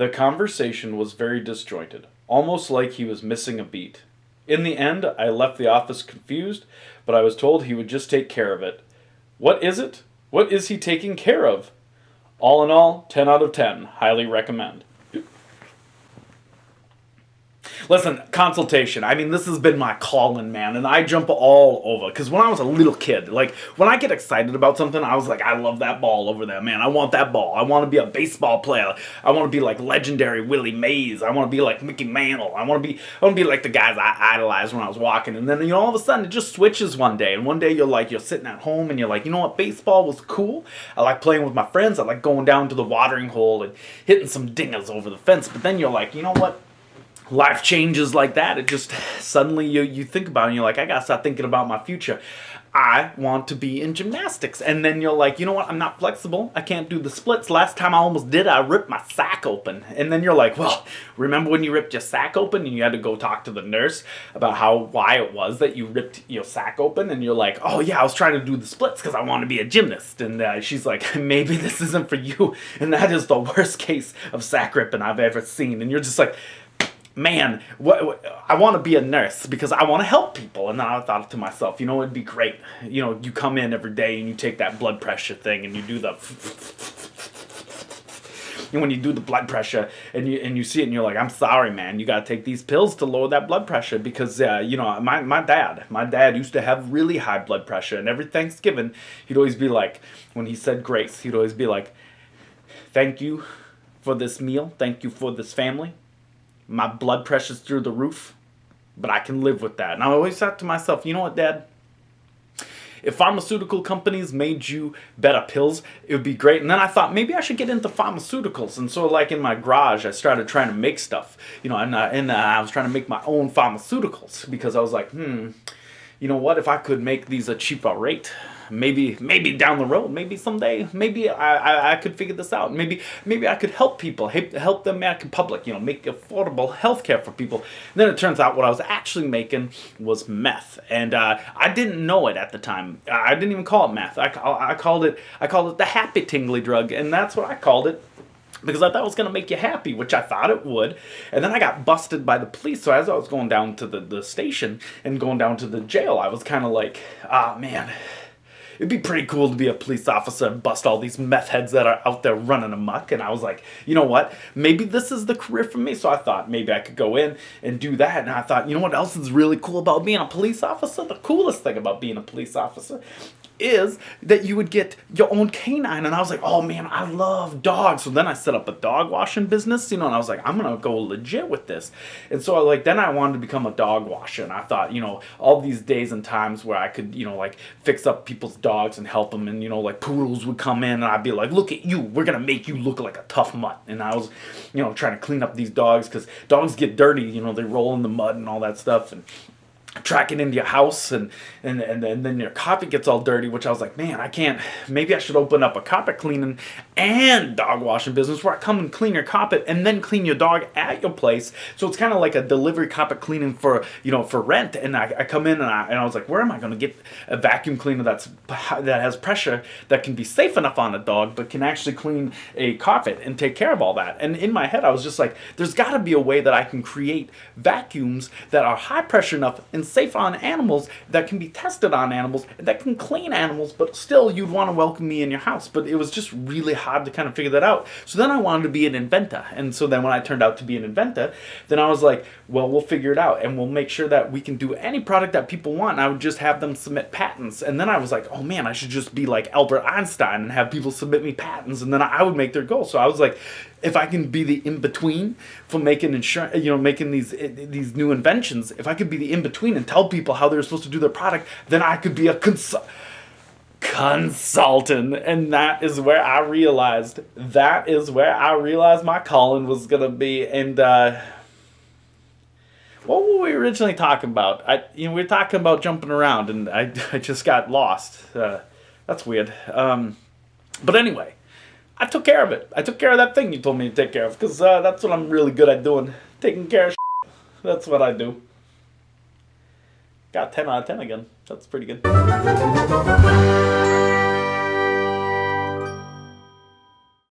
The conversation was very disjointed, almost like he was missing a beat. In the end, I left the office confused, but I was told he would just take care of it. What is it? What is he taking care of? All in all, 10 out of 10. Highly recommend. Listen, consultation. I mean, this has been my calling, man, and I jump all over. Because when I was a little kid, like, when I get excited about something, I was like, I love that ball over there, man. I want that ball. I want to be a baseball player. I want to be like legendary Willie Mays. I want to be like Mickey Mantle. I want to be like the guys I idolized when I was walking. And then, all of a sudden, it just switches one day. And one day, you're sitting at home, and you're like, you know what? Baseball was cool. I like playing with my friends. I like going down to the watering hole and hitting some dingers over the fence. But then you're like, you know what? Life changes like that. It just suddenly you think about it and you're like, I gotta start thinking about my future. I want to be in gymnastics. And then you're like, you know what? I'm not flexible. I can't do the splits. Last time I almost did, I ripped my sack open. And then you're like, well, remember when you ripped your sack open and you had to go talk to the nurse about why it was that you ripped your sack open? And you're like, oh yeah, I was trying to do the splits because I want to be a gymnast. And she's like, maybe this isn't for you. And that is the worst case of sack ripping I've ever seen. And you're just like, man, I want to be a nurse because I want to help people. And then I thought to myself, it'd be great. You come in every day and you take that blood pressure thing and you do the... And when you do the blood pressure and you see it and you're like, I'm sorry, man, you got to take these pills to lower that blood pressure because, my dad used to have really high blood pressure. And every Thanksgiving, he'd always be like, when he said grace, he'd always be like, thank you for this meal. Thank you for this family. My blood pressure's through the roof, but I can live with that. And I always thought to myself, you know what, Dad? If pharmaceutical companies made you better pills, it would be great. And then I thought, maybe I should get into pharmaceuticals. And so, like, in my garage, I started trying to make stuff. And I was trying to make my own pharmaceuticals because I was like, what if I could make these a cheaper rate? Maybe down the road, maybe someday, maybe I could figure this out. Maybe I could help people, help the American public, make affordable healthcare for people. And then it turns out what I was actually making was meth, and I didn't know it at the time. I didn't even call it meth. I called it the happy tingly drug, and that's what I called it. Because I thought it was going to make you happy, which I thought it would. And then I got busted by the police. So as I was going down to the station and going down to the jail, I was kind of like, man, it'd be pretty cool to be a police officer and bust all these meth heads that are out there running amok. And I was like, you know what? Maybe this is the career for me. So I thought maybe I could go in and do that. And I thought, you know what else is really cool about being a police officer? The coolest thing about being a police officer is that you would get your own canine. And I was like, oh man, I love dogs. So then I set up a dog washing business, and I was like, I'm gonna go legit with this. And so then I wanted to become a dog washer, and I thought, all these days and times where I could, fix up people's dogs and help them, and like poodles would come in and I'd be like, look at you, we're gonna make you look like a tough mutt. And I was, trying to clean up these dogs because dogs get dirty, they roll in the mud and all that stuff, and track it into your house, and then your carpet gets all dirty, which I was like, man, I can't, maybe I should open up a carpet cleaning and dog washing business where I come and clean your carpet and then clean your dog at your place. So it's kind of like a delivery carpet cleaning for rent. And I come in and I was like, where am I going to get a vacuum cleaner that has pressure that can be safe enough on a dog but can actually clean a carpet and take care of all that? And in my head I was just like, there's got to be a way that I can create vacuums that are high pressure enough and safe on animals, that can be tested on animals, that can clean animals, but still you'd want to welcome me in your house. But it was just really hard to kind of figure that out. So then I wanted to be an inventor. And so then when I turned out to be an inventor, then I was like, well, we'll figure it out and we'll make sure that we can do any product that people want. And I would just have them submit patents. And then I was like, oh man, I should just be like Albert Einstein and have people submit me patents, and then I would make their goals. So I was like, if I can be the in-between for making insurance, making these new inventions, if I could be the in-between and tell people how they're supposed to do their product, then I could be a consultant. And that is where I realized my calling was going to be. And what were we originally talking about? We were talking about jumping around, and I just got lost. That's weird. But anyway, I took care of it. I took care of that thing you told me to take care of, because that's what I'm really good at doing. Taking care of shit. That's what I do. Got 10 out of 10 again. That's pretty good.